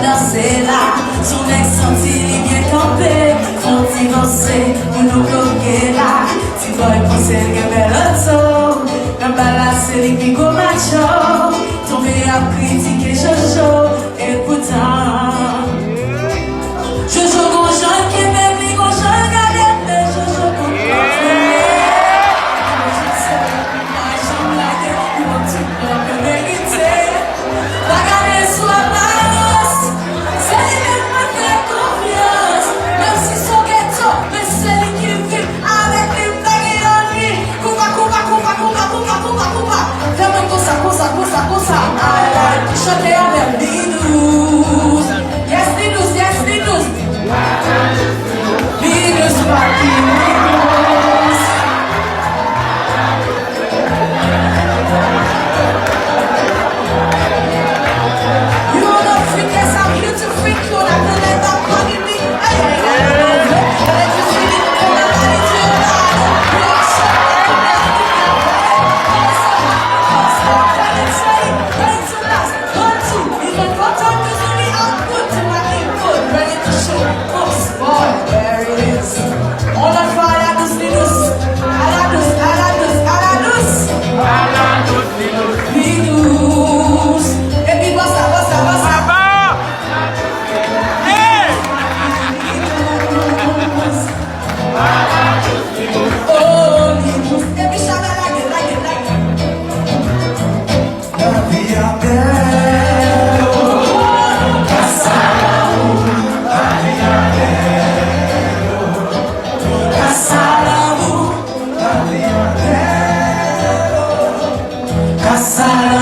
danser là, son ex senti il bien campé, font-ils danser pour nous bloquer là, si toi et penser que bel auto, un balade c'est les bigots macho, tomber à critiquer Jojo, et pourtant, Jojo gonjan qui même les gonjan galette, mais Jojo gonjan. Chantez avec Linus. Yes, Linus, yes, Linus. Linus, papi, Linus. You know, freak, yes, I'm here to freak you. And I feel like I'm calling me. Hey, hey, hey. Let you see it. Put my body to your body. Block shot. Casar